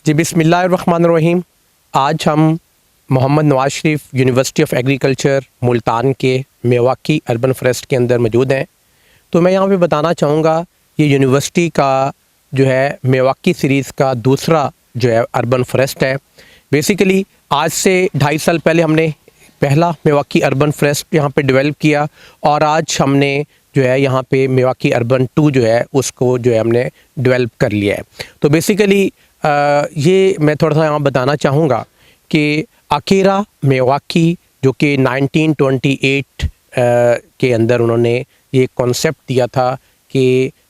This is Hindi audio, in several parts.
जी बिस्मिल्लाहिर्रहमानिर्रहीम। आज हम Mohammad Nawaz Sharif university of agriculture Multan के मेवाकी अर्बन फॉरेस्ट के अंदर मौजूद हैं। तो मैं यहाँ पे बताना चाहूँगा ये यूनिवर्सिटी का जो है मेवाकी सीरीज़ का दूसरा जो है अर्बन फॉरेस्ट है। बेसिकली आज से 2.5 साल पहले हमने पहला मेवाकी अर्बन फॉरेस्ट यहाँ पे डेवलप किया और आज हमने जो है यहाँ पे मेवाकी अर्बन 2 जो है उसको जो है हमने डेवलप कर लिया है। तो बेसिकली ये मैं थोड़ा सा यहाँ बताना चाहूँगा कि अकीरा मेवाकी जो कि 1928 के अंदर उन्होंने ये कॉन्सेप्ट दिया था कि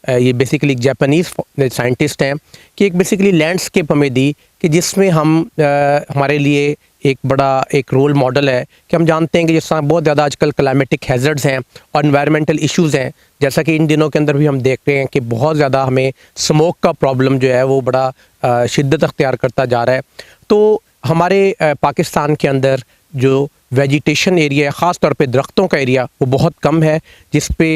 ये बेसिकली एक जापानीज़ साइंटिस्ट हैं कि एक बेसिकली लैंडस्केप हमें दी कि जिसमें हम हमारे लिए एक बड़ा एक रोल मॉडल है कि हम जानते हैं कि जिस तरह बहुत ज़्यादा आजकल क्लाइमेटिक हैज़र्ड्स हैं और एनवायरमेंटल इश्यूज़ हैं, जैसा कि इन दिनों के अंदर भी हम देख रहे हैं कि बहुत ज़्यादा हमें स्मोक का प्रॉब्लम जो है वो बड़ा शिद्दत अख्तियार करता जा रहा है। तो हमारे पाकिस्तान के अंदर जो वेजिटेशन एरिया है, ख़ास तौर पे दरख्तों का एरिया, वो बहुत कम है जिस पे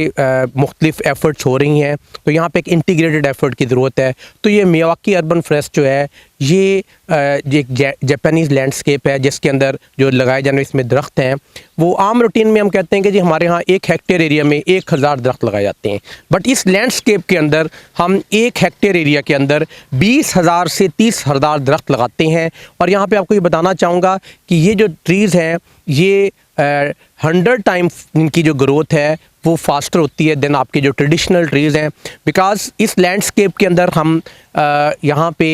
मुख्तलिफ एफ़र्ट्स हो रही हैं। तो यहाँ पे एक इंटीग्रेटेड एफ़र्ट की ज़रूरत है। तो ये मेवाकी अर्बन फॉरेस्ट जो है ये एक जापानीज़ लैंडस्केप है जिसके अंदर जो लगाए जाने इसमें दरख्त हैं वो आम रूटीन में हम कहते हैं कि जी हमारे यहाँ 1 हेक्टेयर एरिया में 1000 दरख्त लगाए जाते हैं, बट इस लैंडस्केप के अंदर हम 1 हेक्टेयर एरिया के अंदर 20,000 से 30,000 दरख्त लगाते हैं। और यहाँ पे आपको ये बताना चाहूँगा कि ये जो ट्रीज़ हैं ये 100 टाइम इनकी जो ग्रोथ है वो फास्टर होती है देन आपके जो ट्रेडिशनल ट्रीज़ हैं। बिकॉज़ इस लैंडस्केप के अंदर हम यहाँ पे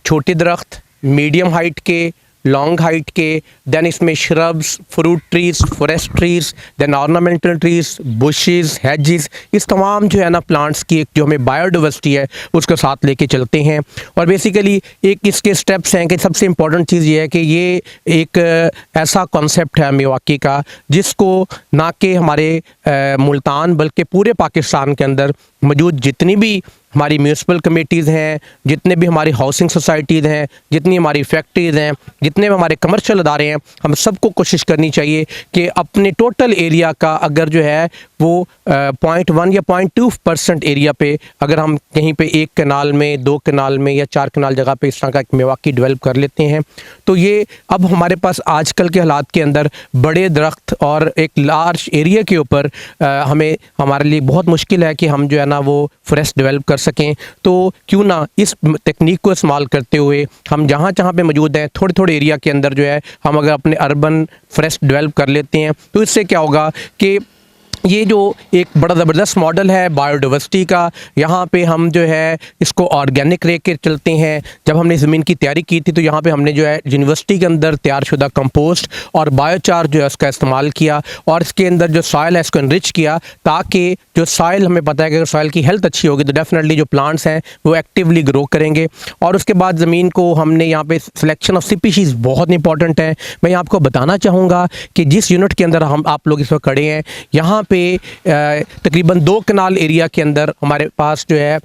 छोटे दरख्त, मीडियम हाइट के, लॉन्ग हाइट के, देन इसमें shrubs, fruit trees, forest trees, then ornamental trees, bushes, hedges, इस तमाम जो है ना प्लांट्स की एक जो हमें बायोडाइवर्सिटी है उसको साथ लेके चलते हैं। और बेसिकली एक इसके स्टेप्स हैं कि सबसे इम्पॉर्टेंट चीज़ ये है कि ये एक ऐसा कॉन्सेप्ट है मेवाकी का जिसको ना कि हमारे मुल्तान बल्कि पूरे पाकिस्तान के अंदर मौजूद जितनी भी हमारी म्यूनसिपल कमेटीज़ हैं, जितने भी हमारी हाउसिंग सोसाइटीज़ हैं, जितनी हमारी फैक्ट्रीज़ हैं, जितने भी हमारे कमर्शियल अदारे हैं, हम सबको कोशिश करनी चाहिए कि अपने टोटल एरिया का अगर जो है वो 0.1 या 0.2% एरिया पे अगर हम कहीं पे 1 कनाल में, 2 कनाल में या 4 कनाल जगह पे इस तरह का एक मेवाकी डेवलप कर लेते हैं तो ये अब हमारे पास आजकल के हालात के अंदर बड़े दरख्त और एक लार्ज एरिया के ऊपर हमें हमारे लिए बहुत मुश्किल है कि हम जो है ना वो फॉरेस्ट डेवलप कर सकें। तो क्यों ना इस टेक्निक को इस्तेमाल करते हुए हम जहाँ जहाँ पे मौजूद हैं थोड़े थोड़े एरिया के अंदर जो है हम अगर अपने अर्बन फॉरेस्ट डेवलप कर लेते हैं तो इससे क्या होगा कि ये जो एक बड़ा ज़बरदस्त मॉडल है बायोडाइवर्सिटी का, यहाँ पे हम जो है इसको ऑर्गेनिक रह के चलते हैं। जब हमने ज़मीन की तैयारी की थी तो यहाँ पे हमने जो है यूनिवर्सिटी के अंदर तैयार शुदा कंपोस्ट और बायोचार जो है उसका इस्तेमाल किया और इसके अंदर जो सॉइल है इसको इनरिच किया ताकि जो सॉइल हमें पता है कि अगर सॉइल की हेल्थ अच्छी होगी तो डेफिनेटली जो प्लांट्स हैं वो एक्टिवली ग्रो करेंगे। और उसके बाद ज़मीन को हमने यहाँ पे सिलेक्शन ऑफ स्पीशीज़ बहुत इंपॉर्टेंट है। मैं आपको बताना चाहूँगा कि जिस यूनिट के अंदर हम आप लोग इस वक्त खड़े हैं यहाँ पे तकरीबन 2 कनाल एरिया के अंदर हमारे पास जो है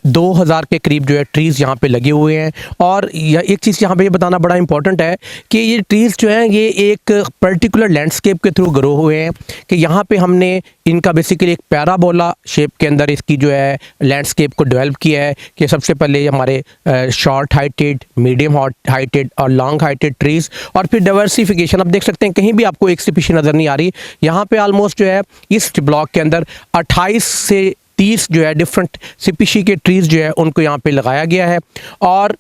2000 के करीब जो है ट्रीज़ यहाँ पे लगे हुए हैं। और एक चीज़ यहाँ पे ये बताना बड़ा इंपॉर्टेंट है कि ये ट्रीज़ जो हैं ये एक पर्टिकुलर लैंडस्केप के थ्रू ग्रो हुए हैं कि यहाँ पे हमने इनका बेसिकली एक पैराबोला शेप के अंदर इसकी जो है लैंडस्केप को डेवलप किया है कि सबसे पहले हमारे शॉर्ट हाइटेड, मीडियम हाइटेड और लॉन्ग हाइटेड ट्रीज़ और फिर डाइवर्सिफिकेशन। अब देख सकते हैं कहीं भी आपको एक स्पीशीज नज़र नहीं आ रही। यहाँ पे ऑलमोस्ट जो है इस ब्लॉक के अंदर 28 से 30 जो है डिफरेंट स्पीशी के ट्रीज़ जो है उनको यहाँ पे लगाया गया है। और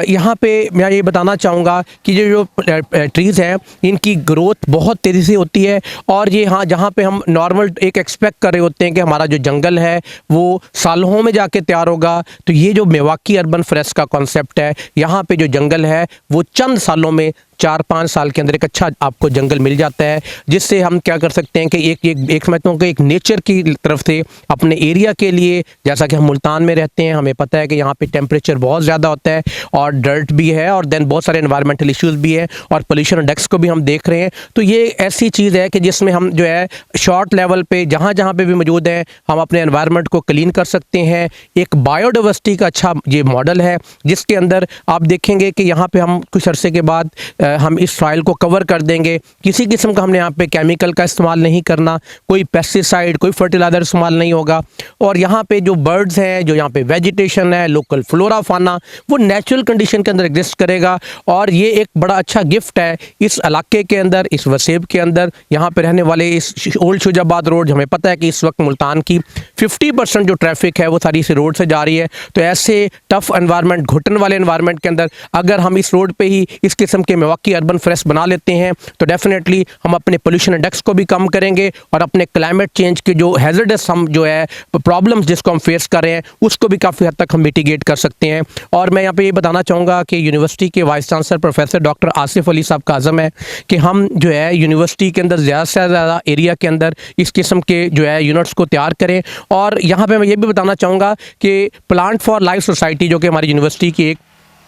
यहाँ पे मैं ये बताना चाहूँगा कि जो ट्रीज़ हैं इनकी ग्रोथ बहुत तेज़ी से होती है और ये हाँ जहाँ पे हम नॉर्मल एक एक्सपेक्ट कर रहे होते हैं कि हमारा जो जंगल है वो सालों में जाके तैयार होगा, तो ये जो मेवाकी अर्बन फॉरेस्ट का कॉन्सेप्ट है यहाँ पे जो जंगल है वो चंद सालों में 4-5 साल के अंदर एक अच्छा आपको जंगल मिल जाता है, जिससे हम क्या कर सकते हैं कि एक समझता हूँ कि एक नेचर की तरफ से अपने एरिया के लिए, जैसा कि हम मुल्तान में रहते हैं हमें पता है कि यहाँ पे टेम्परेचर बहुत ज़्यादा होता है और डर्ट भी है और देन बहुत सारे एनवायरमेंटल इश्यूज़ भी हैं और पोल्यूशन इंडेक्स को भी हम देख रहे हैं। तो ये ऐसी चीज़ है कि जिसमें हम जो है शॉर्ट लेवल पे जहाँ जहाँ पे भी मौजूद हैं हम अपने एनवायरनमेंट को क्लीन कर सकते हैं। एक बायोडाइवर्सिटी का अच्छा ये मॉडल है जिसके अंदर आप देखेंगे कि यहाँ पे हम कुछ अरसे के बाद हम इस सॉइल को कवर कर देंगे। किसी किस्म का हमने यहाँ पे केमिकल का इस्तेमाल नहीं करना, कोई पेस्टिसाइड, कोई फर्टिलाइज़र इस्तेमाल नहीं होगा। और यहाँ पे जो बर्ड्स हैं, जो यहाँ पे वेजिटेशन है, लोकल फ्लोरा फाना, वो नेचुरल कंडीशन के अंदर एग्जिस्ट करेगा। और ये एक बड़ा अच्छा गिफ्ट है इस इलाके के अंदर, इस वसेब के अंदर, यहाँ पे रहने वाले इस ओल्ड शुजाबाद रोड। हमें पता है कि इस वक्त मुल्तान की 50% जो ट्रैफिक है वो सारी इस रोड से जा रही है। तो ऐसे टफ एनवायरनमेंट, घुटन वाले एनवायरनमेंट के अंदर अगर हम इस रोड पे ही इस किस्म के मिल्वॉकी अर्बन फॉरेस्ट बना लेते हैं तो डेफिनेटली हम अपने पोल्यूशन इंडेक्स को भी कम करेंगे और अपने क्लाइमेट चेंज के जो हैजर्डस हम जो है प्रॉब्लम्स जिसको हम फेस कर रहे हैं उसको भी काफ़ी हद तक हम मिटिगेट कर सकते हैं। और मैं यहाँ पे ये बताना चाहूँगा कि यूनिवर्सिटी के vice chancellor professor doctor Asif Ali साहब का आज़म है कि हम जो है यूनिवर्सिटी के अंदर ज़्यादा से ज़्यादा एरिया के अंदर इस किस्म के जो है यूनिट्स को तैयार करें। और यहाँ पे मैं ये भी बताना चाहूँगा कि प्लांट फॉर लाइफ सोसाइटी जो कि हमारी यूनिवर्सिटी की एक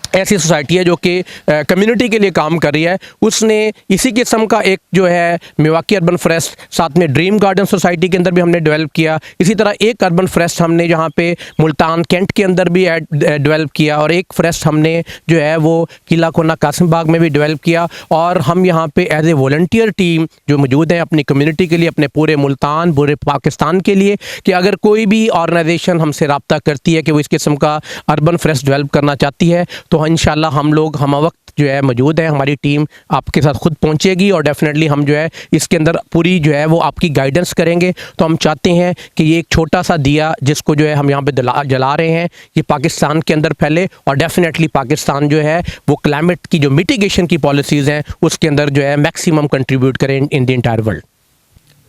ऐसी सोसाइटी है जो कि कम्युनिटी के लिए काम कर रही है, उसने इसी किस्म का एक जो है मिल्वॉकी अर्बन फॉरेस्ट साथ में ड्रीम गार्डन सोसाइटी के अंदर भी हमने डेवलप किया। इसी तरह एक अर्बन फॉरेस्ट हमने जहाँ पे मुल्तान कैंट के अंदर भी डेवलप किया और एक फॉरेस्ट हमने जो है वो किला कोना कासिम बाग में भी डेवलप किया। और हम यहाँ पे एज ए वॉलंटियर टीम जो मौजूद है अपनी कम्युनिटी के लिए, अपने पूरे मुल्तान, पूरे पाकिस्तान के लिए, कि अगर कोई भी ऑर्गेनाइजेशन हमसे रब्ता करती है कि वो इस किस्म का अर्बन फॉरेस्ट डेवलप करना चाहती है तो इंशाल्लाह हम लोग हम वक्त जो है मौजूद है, हमारी टीम आपके साथ खुद पहुंचेगी और डेफिनेटली हम जो है इसके अंदर पूरी जो है वो आपकी गाइडेंस करेंगे। तो हम चाहते हैं कि ये एक छोटा सा दिया जिसको जो है हम यहाँ पे जला रहे हैं ये पाकिस्तान के अंदर फैले और डेफिनेटली पाकिस्तान जो है वो क्लाइमेट की जो मिटिगेशन की पॉलिसीज़ हैं उसके अंदर जो है मैक्सिमम कंट्रीब्यूट करें इन द इंटायर वर्ल्ड।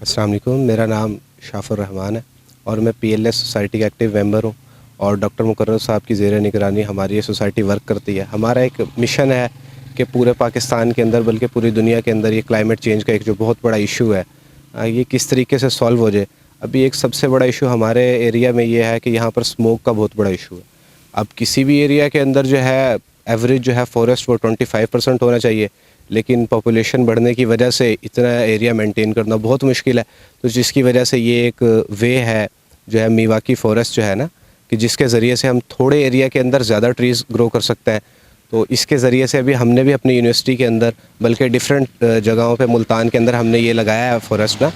अस्सलाम वालेकुम, मेरा नाम शाफुर रहमान है और मैं PLS सोसाइटी का एक्टिव मेंबर हूँ और डॉक्टर मुकर्रर साहब की ज़ेर निगरानी हमारी ये सोसाइटी वर्क करती है। हमारा एक मिशन है कि पूरे पाकिस्तान के अंदर बल्कि पूरी दुनिया के अंदर ये क्लाइमेट चेंज का एक जो बहुत बड़ा इशू है ये किस तरीके से सॉल्व हो जाए। अभी एक सबसे बड़ा इशू हमारे एरिया में ये है कि यहाँ पर स्मोक का बहुत बड़ा इशू है। अब किसी भी एरिया के अंदर जो है एवरेज जो है फॉरेस्ट वो 25% होना चाहिए, लेकिन पॉपुलेशन बढ़ने की वजह से इतना एरिया मेंटेन करना बहुत मुश्किल है। तो जिसकी वजह से ये एक वे है जो है मिल्वॉकी फॉरेस्ट जो है ना, कि जिसके ज़रिए से हम थोड़े एरिया के अंदर ज़्यादा ट्रीज़ ग्रो कर सकते हैं। तो इसके ज़रिए से अभी हमने भी अपनी यूनिवर्सिटी के अंदर बल्कि डिफरेंट जगहों पे मुल्तान के अंदर हमने ये लगाया है फॉरेस्ट ना।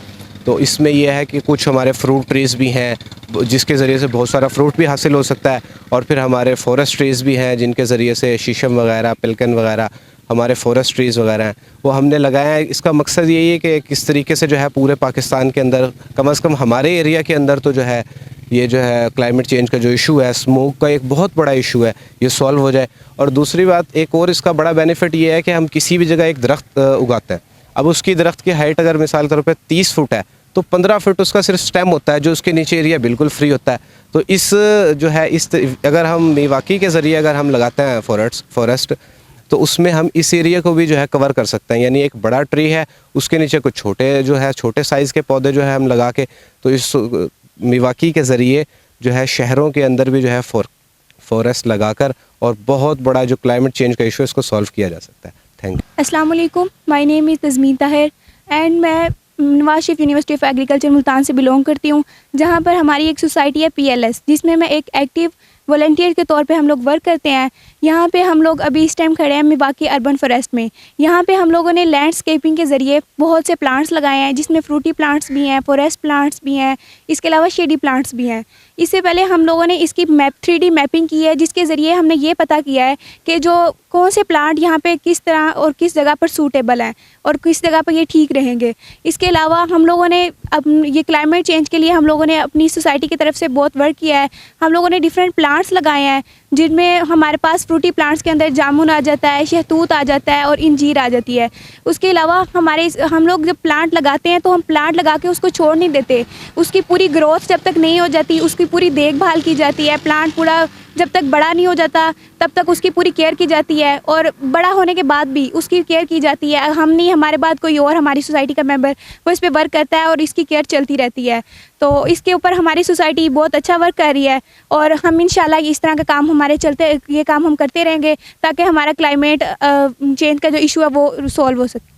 तो इसमें यह है कि कुछ हमारे फ्रूट ट्रीज़ भी हैं जिसके ज़रिए से बहुत सारा फ्रूट भी हासिल हो सकता है और फिर हमारे फॉरेस्ट ट्रीज़ भी हैं जिनके ज़रिए से शीशम वगैरह, पिलकन वगैरह, हमारे फॉरेस्ट ट्रीज़ वगैरह हैं वो हमने लगाया है। इसका मकसद यही है कि किस तरीके से जो है पूरे पाकिस्तान के अंदर कम से कम हमारे एरिया के अंदर तो जो है ये जो है क्लाइमेट चेंज का जो इशू है, स्मोक का एक बहुत बड़ा इशू है, ये सॉल्व हो जाए। और दूसरी बात एक और इसका बड़ा बेनिफिट ये है कि हम किसी भी जगह एक दरख्त उगाते हैं, अब उसकी दरख्त की हाइट अगर मिसाल के तौर पे 30 फुट है तो 15 फुट उसका सिर्फ स्टेम होता है जो उसके नीचे एरिया बिल्कुल फ्री होता है। तो इस जो है अगर हम मिल्वॉकी के ज़रिए अगर हम लगाते हैं फॉरेस्ट तो उसमें हम इस एरिया को भी जो है कवर कर सकते हैं। यानी एक बड़ा ट्री है उसके नीचे कुछ छोटे साइज़ के पौधे जो है हम लगा के तो इस मिल्वॉकी के ज़रिए जो है शहरों के अंदर भी जो है फॉरेस्ट लगाकर और बहुत बड़ा जो क्लाइमेट चेंज का इशू है इसको सॉल्व किया जा सकता है। Thank you. अस्सलाम वालेकुम, my name is Tazmeen Tahir and मैं Nawaz Sharif university of agriculture Multan से बिलोंग करती हूँ, जहाँ पर हमारी एक सोसाइटी है PLS जिसमें मैं एक एक्टिव वॉलंटियर के तौर पे हम लोग वर्क करते हैं। यहाँ पे हम लोग अभी इस टाइम खड़े हैं मिल्वॉकी अर्बन फॉरेस्ट में। यहाँ पे हम लोगों ने लैंडस्केपिंग के ज़रिए बहुत से प्लांट्स लगाए हैं जिसमें फ्रूटी प्लांट्स भी हैं, फॉरेस्ट प्लांट्स भी हैं, इसके अलावा शेडी प्लांट्स भी हैं। इससे पहले हम लोगों ने इसकी 3D मैपिंग की है जिसके ज़रिए हमने ये पता किया है कि जो कौन से प्लांट यहाँ पे किस तरह और किस जगह पर सूटेबल हैं और किस जगह पर ये ठीक रहेंगे। इसके अलावा हम लोगों ने अब ये क्लाइमेट चेंज के लिए हम लोगों ने अपनी सोसाइटी की तरफ से बहुत वर्क किया है। हम लोगों ने डिफरेंट प्लांट्स लगाए हैं जिनमें हमारे पास फ्रूटी प्लांट्स के अंदर जामुन आ जाता है, शहतूत आ जाता है और इंजीर आ जाती है। उसके अलावा हम लोग जब प्लांट लगाते हैं तो हम प्लांट लगा के उसको छोड़ नहीं देते, उसकी पूरी ग्रोथ जब तक नहीं हो जाती उसकी पूरी देखभाल की जाती है। प्लांट पूरा जब तक बड़ा नहीं हो जाता तब तक उसकी पूरी केयर की जाती है और बड़ा होने के बाद भी उसकी केयर की जाती है। हम नहीं, हमारे बाद कोई और हमारी सोसाइटी का मेंबर वो इस पे वर्क करता है और इसकी केयर चलती रहती है। तो इसके ऊपर हमारी सोसाइटी बहुत अच्छा वर्क कर रही है और हम इंशाल्लाह इस तरह का काम ये काम हम करते रहेंगे ताकि हमारा क्लाइमेट चेंज का जो इशू है वो सॉल्व हो सके।